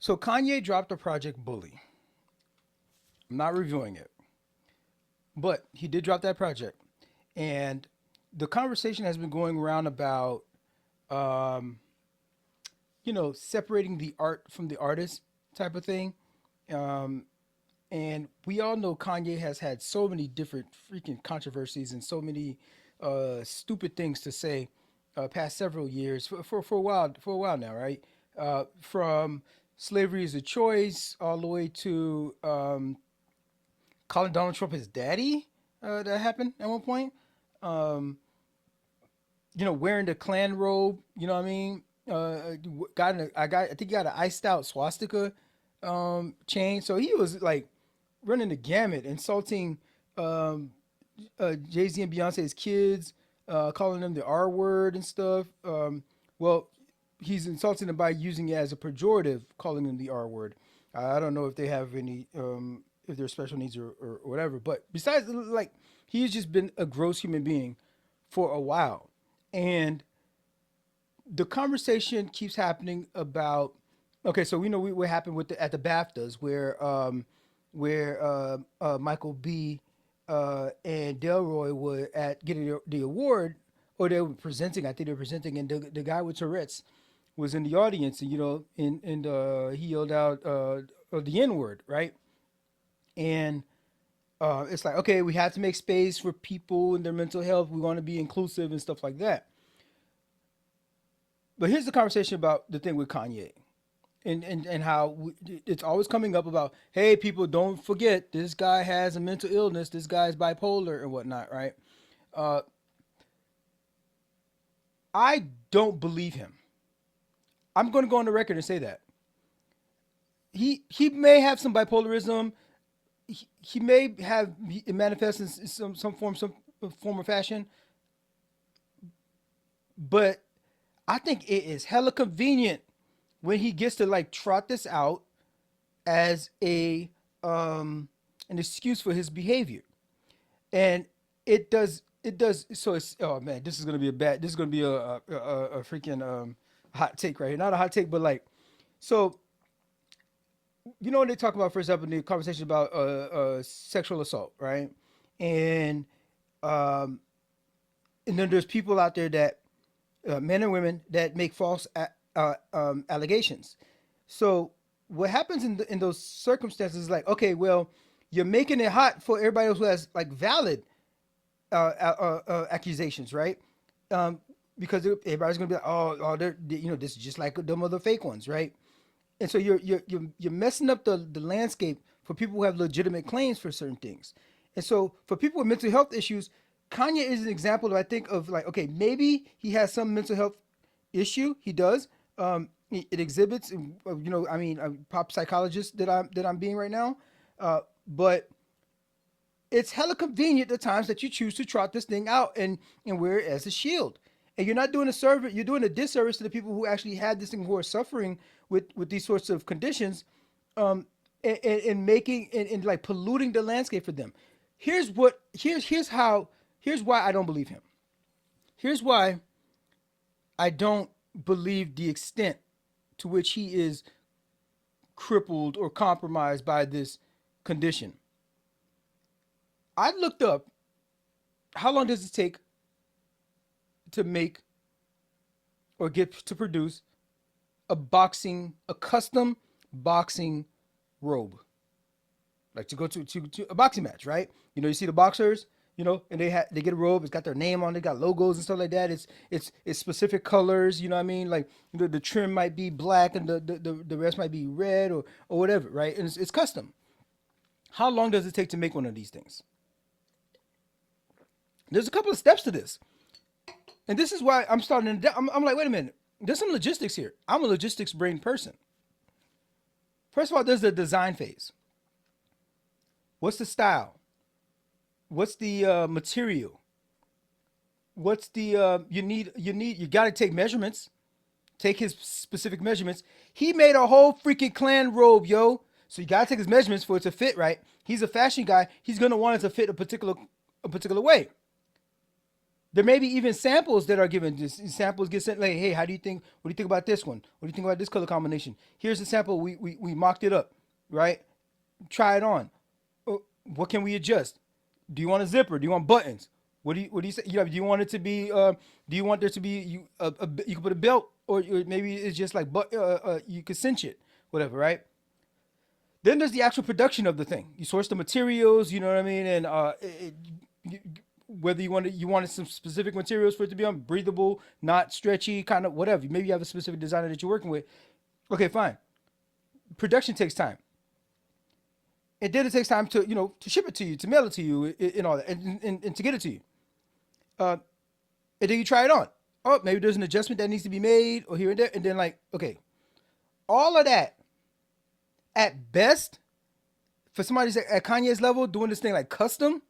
So Kanye dropped the project Bully. I'm not reviewing it, but he did drop that project, and the conversation has been going around about, um, separating the art from the artist type of thing. Um, and we all know Kanye has had so many different freaking controversies and so many stupid things to say past several years for a while now, right? From slavery is a choice all the way to calling Donald Trump his daddy. That happened at one point. Um, wearing the Klan robe. You know what I mean? I think he got an iced out swastika chain. So he was like running the gamut, insulting um, Jay Z and Beyonce's kids, calling them the R word and stuff. Well, he's insulting them by using it as a pejorative, calling them the R word. I don't know if they have any, if they're special needs or whatever. But besides, like, he's just been a gross human being for a while. And the conversation keeps happening about, okay, so we know what happened with at the BAFTAs where Michael B and Delroy were at getting the award, or they were presenting. I think they were presenting, and the guy with Tourette's was in the audience, and he yelled out the N word, right? And it's like, okay, we have to make space for people and their mental health. We want to be inclusive and stuff like that. But here's the conversation about the thing with Kanye, and how it's always coming up about, hey, people, don't forget this guy has a mental illness, this guy's bipolar and whatnot, right? Uh, I don't believe him. I'm going to go on the record and say that he may have some bipolarism. He may have it manifests in some form or fashion, but I think it is hella convenient when he gets to like trot this out as a an excuse for his behavior. And it does so it's oh man, this is gonna be a freaking hot take right here. Not a hot take, but like, so when they talk about, for example, the conversation about sexual assault, right? And um and then there's people out there that men and women that make false allegations. So what happens in those circumstances is like, okay, well, you're making it hot for everybody else who has like valid accusations, right? Um, because everybody's gonna be like, oh, this is just like them other fake ones, right? And so you're messing up the landscape for people who have legitimate claims for certain things. And so for people with mental health issues, Kanye is an example, I think, of like, okay, maybe he has some mental health issue. He does. It exhibits, I mean, pop psychologist that I'm being right now. But it's hella convenient the times that you choose to trot this thing out and wear it as a shield. And you're not doing a service, you're doing a disservice to the people who actually had this thing, who are suffering with these sorts of conditions, and making and like polluting the landscape for them. Here's why I don't believe him. Here's why I don't believe the extent to which he is crippled or compromised by this condition. I looked up how long does it take to make or get to produce a custom boxing robe, like to go to a boxing match, right? You see the boxers, and they get a robe. It's got their name on it, got logos and stuff like that. It's specific colors. You know what I mean? Like the trim might be black and the rest might be red or whatever, right? And it's custom. How long does it take to make one of these things? There's a couple of steps to this, and this is why I'm starting to. I'm like, wait a minute. There's some logistics here. I'm a logistics brain person. First of all, there's the design phase. What's the style? What's the material? What's the you got to take measurements. Take his specific measurements. He made a whole freaking clan robe, yo. So you got to take his measurements for it to fit right. He's a fashion guy. He's gonna want it to fit a particular way. There may be even samples that are given. Just samples get sent like, hey, how do you think? What do you think about this one? What do you think about this color combination? Here's the sample. We mocked it up, right? Try it on. What can we adjust? Do you want a zipper? Do you want buttons? What do you say? Do you want it to be? Do you want there to be you can put a belt, or maybe it's just like you could cinch it, whatever, right? Then there's the actual production of the thing. You source the materials, you know what I mean, and you, whether you wanted some specific materials for it to be breathable, not stretchy, kind of whatever. Maybe you have a specific designer that you're working with. Okay, fine. Production takes time. And then it takes time to ship it to you, to mail it to you, and all that, and to get it to you. And then you try it on. Oh, maybe there's an adjustment that needs to be made, or here and there, and then like, okay, all of that, at best, for somebody at Kanye's level, doing this thing like custom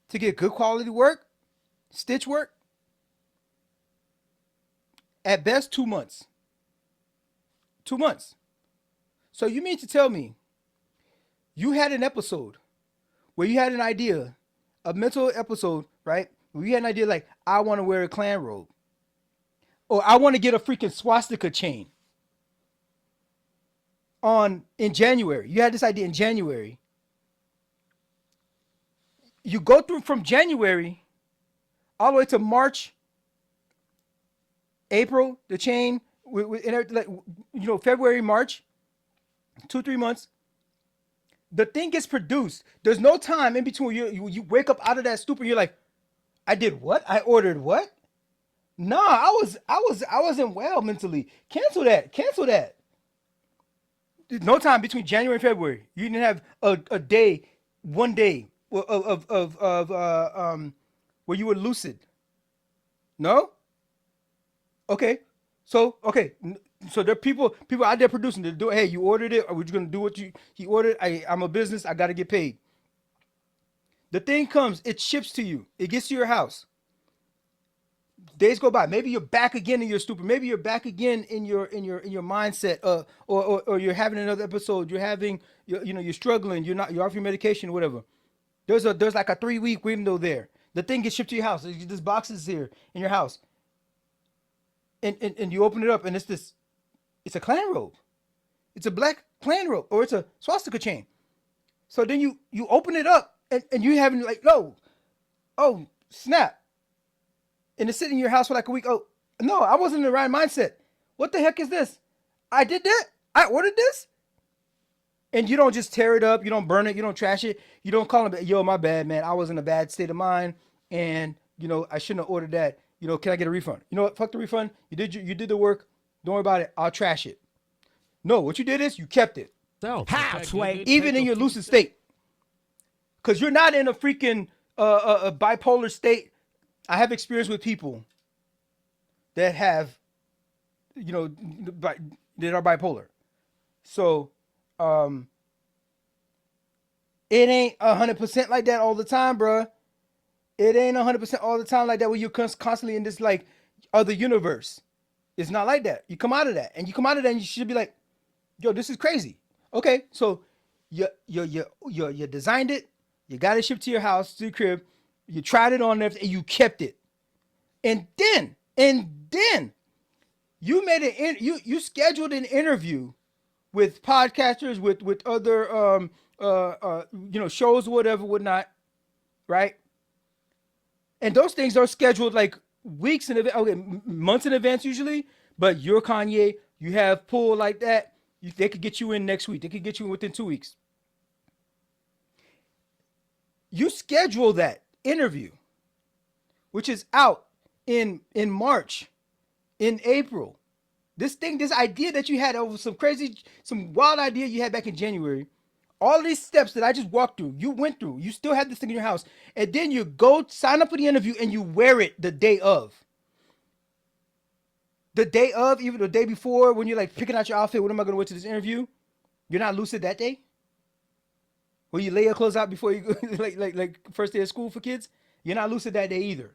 to get good quality work, stitch work, at best 2 months. 2 months. So you mean to tell me you had an episode where you had an idea, a mental episode, right? Where you had an idea like, I want to wear a Klan robe, or I want to get a freaking swastika chain. In January, you had this idea in January. You go through from January all the way to March, April, the chain, February, March, 2-3 months. The thing gets produced. There's no time in between. You wake up out of that stupor. You're like, I did what? I ordered what? Nah, I wasn't well mentally. Cancel that. No time between January and February. You didn't have a day, one day of where you were lucid. No? Okay. So there are people out there producing. They're doing, hey, you ordered it. Are we just gonna do what he ordered? I'm a business. I gotta get paid. The thing comes, it ships to you. It gets to your house. Days go by. Maybe you're back again in your stupor. Maybe you're back again in your mindset. Or you're having another episode. You're struggling. You're off your medication, or whatever. There's like a 3-week window there. The thing gets shipped to your house. This box is here in your house. And you open it up, and it's a Klan robe. It's a black Klan robe, or it's a swastika chain. So then you open it up, and you having like, no, oh snap. And it's sitting in your house for like a week. Oh, no, I wasn't in the right mindset. What the heck is this? I did that? I ordered this? And you don't just tear it up. You don't burn it. You don't trash it. You don't call them, yo, my bad, man. I was in a bad state of mind. And, I shouldn't have ordered that. Can I get a refund? You know what? Fuck the refund. You did the work. Don't worry about it. I'll trash it. No, what you did is you kept it. How, Sway? Even in your lucid state. Because you're not in a freaking a bipolar state. I have experience with people that have, that are bipolar. So, it ain't 100% like that all the time, bruh. It ain't 100% all the time like that when you're constantly in this like other universe. It's not like that. You come out of that, and you should be like, yo, this is crazy. Okay, so you designed it, you got it shipped to your house, to your crib. You tried it on there and you kept it. And then you you scheduled an interview with podcasters, with other shows or whatever, whatnot, right? And those things are scheduled like weeks in advance, okay, months in advance usually. But you're Kanye, you have pull like that. They could get you in next week. They could get you in within 2 weeks. You schedule that interview, which is out in March, in April. This idea that you had over some wild idea you had back in January, all these steps that I just walked through, you went through, you still have this thing in your house, and then you go sign up for the interview and you wear it the day of. The day of, even the day before, when you're like picking out your outfit, what am I going to wear to this interview? You're not lucid that day? Will you lay your clothes out before you go, like first day of school for kids? You're not lucid that day either.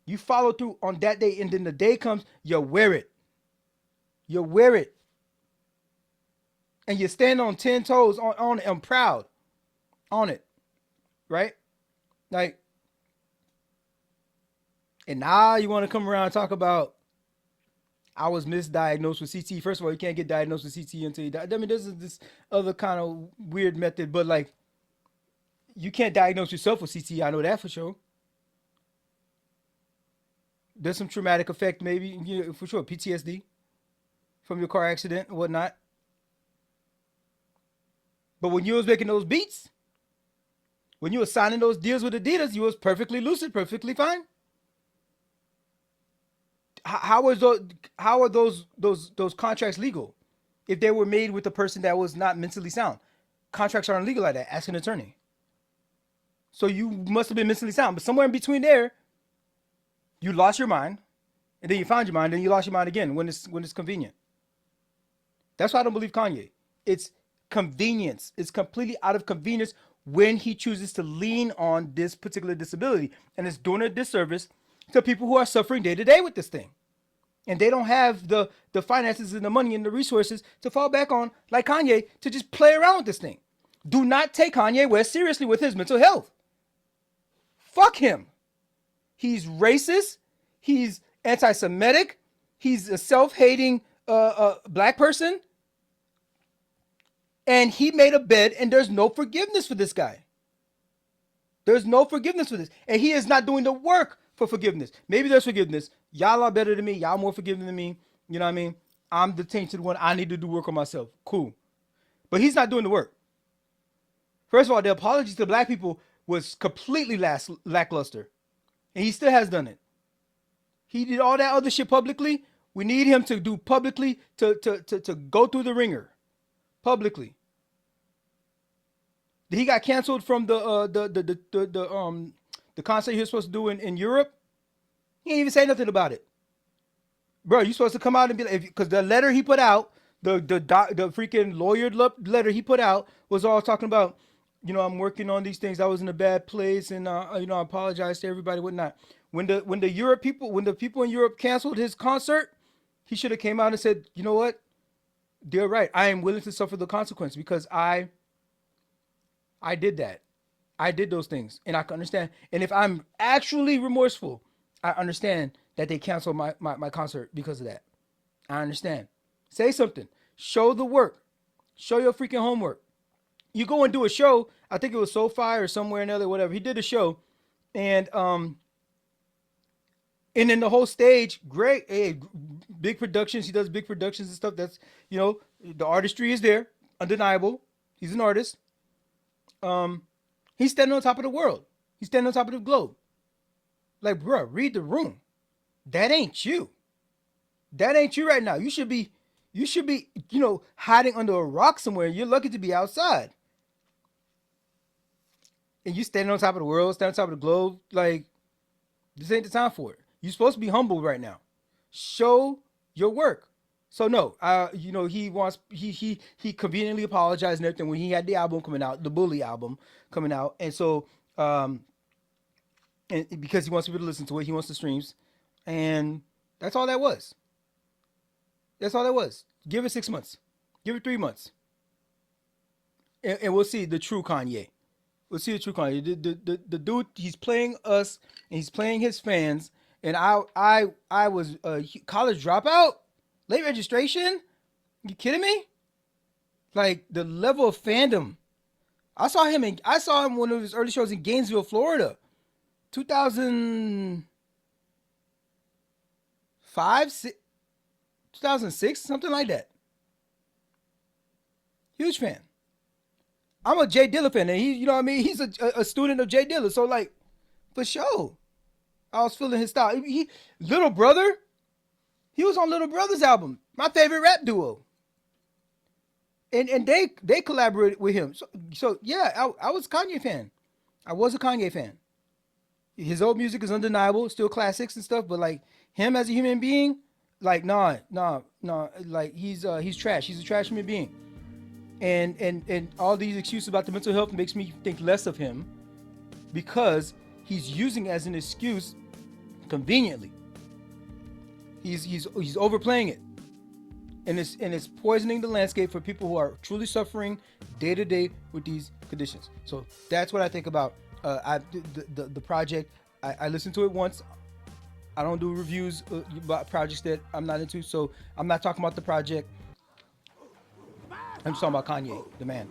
You follow through on that day, and then the day comes, you wear it. You wear it. And you stand on 10 toes on it. I'm proud on it. Right? Like, And now you want to come around and talk about I was misdiagnosed with CTE. First of all, you can't get diagnosed with CTE until you die. I mean, this is this other kind of weird method, but like you can't diagnose yourself with CTE. I know that for sure. There's some traumatic effect, maybe for sure, PTSD from your car accident and whatnot. But when you was making those beats, when you were signing those deals with Adidas, you was perfectly lucid, perfectly fine. How was those? How are those contracts legal if they were made with a person that was not mentally sound? Contracts aren't legal like that. Ask an attorney. So you must have been mentally sound, but somewhere in between there, you lost your mind, and then you found your mind, and you lost your mind again when it's convenient. That's why I don't believe Kanye. It's convenience. It's completely out of convenience when he chooses to lean on this particular disability, and it's doing a disservice to people who are suffering day to day with this thing, and they don't have the finances and the money and the resources to fall back on like Kanye to just play around with this thing. Do not take Kanye West seriously with his mental health. Fuck him. He's racist. He's anti-Semitic. He's a self-hating black person. And he made a bed, and there's no forgiveness for this guy. There's no forgiveness for this. And he is not doing the work for forgiveness. Maybe there's forgiveness. Y'all are better than me. Y'all more forgiving than me. You know what I mean? I'm the tainted one. I need to do work on myself. Cool. But he's not doing the work. First of all, the apologies to black people was completely lackluster. And he still has done it. He did all that other shit publicly. We need him to do publicly to go through the ringer. Publicly. He got canceled from the concert he was supposed to do in Europe. He didn't even say nothing about it. Bro, you supposed to come out and be like, because the letter he put out, the freaking lawyered letter he put out was all talking about, I'm working on these things. I was in a bad place, and I apologize to everybody, whatnot. When the people in Europe canceled his concert, he should have came out and said, you know what? They're right. I am willing to suffer the consequence because I did that. I did those things, and I can understand. And if I'm actually remorseful, I understand that they canceled my concert because of that. I understand. Say something. Show the work. Show your freaking homework. You go and do a show. I think it was SoFi or somewhere in LA, whatever. He did a show, and then the whole stage, great, hey, big productions. He does big productions and stuff. That's the artistry is there, undeniable. He's an artist. He's standing on top of the world. He's standing on top of the globe. Like, bro, read the room. That ain't you. That ain't you right now. You should be, hiding under a rock somewhere. You're lucky to be outside. And you standing on top of the world, standing on top of the globe. Like, this ain't the time for it. You're supposed to be humble right now. Show your work. So no, he conveniently apologized and everything when he had the album coming out, the Bully album coming out, and so and because he wants people to listen to it, he wants the streams, and that's all that was. That's all that was. Give it 6 months, give it 3 months, and we'll see the true Kanye. We'll see the true Kanye. The dude, he's playing us and he's playing his fans. And I was a college dropout, late registration. You kidding me? Like the level of fandom. I saw him one of his early shows in Gainesville, Florida, 2005, 2006, something like that. Huge fan. I'm a Jay Dilla fan, and he's a student of Jay Dilla, so like, for sure. I was feeling his style. Little Brother, he was on Little Brother's album, my favorite rap duo. And they collaborated with him. So yeah, I was a Kanye fan. I was a Kanye fan. His old music is undeniable, still classics and stuff, but like him as a human being, like nah, like he's trash. He's a trash human being. And all these excuses about the mental health makes me think less of him because he's using it as an excuse conveniently. He's overplaying it, and it's poisoning the landscape for people who are truly suffering day to day with these conditions. So that's what I think about the project. I listened to it once. I don't do reviews about projects that I'm not into. So I'm not talking about the project. I'm just talking about Kanye, the man.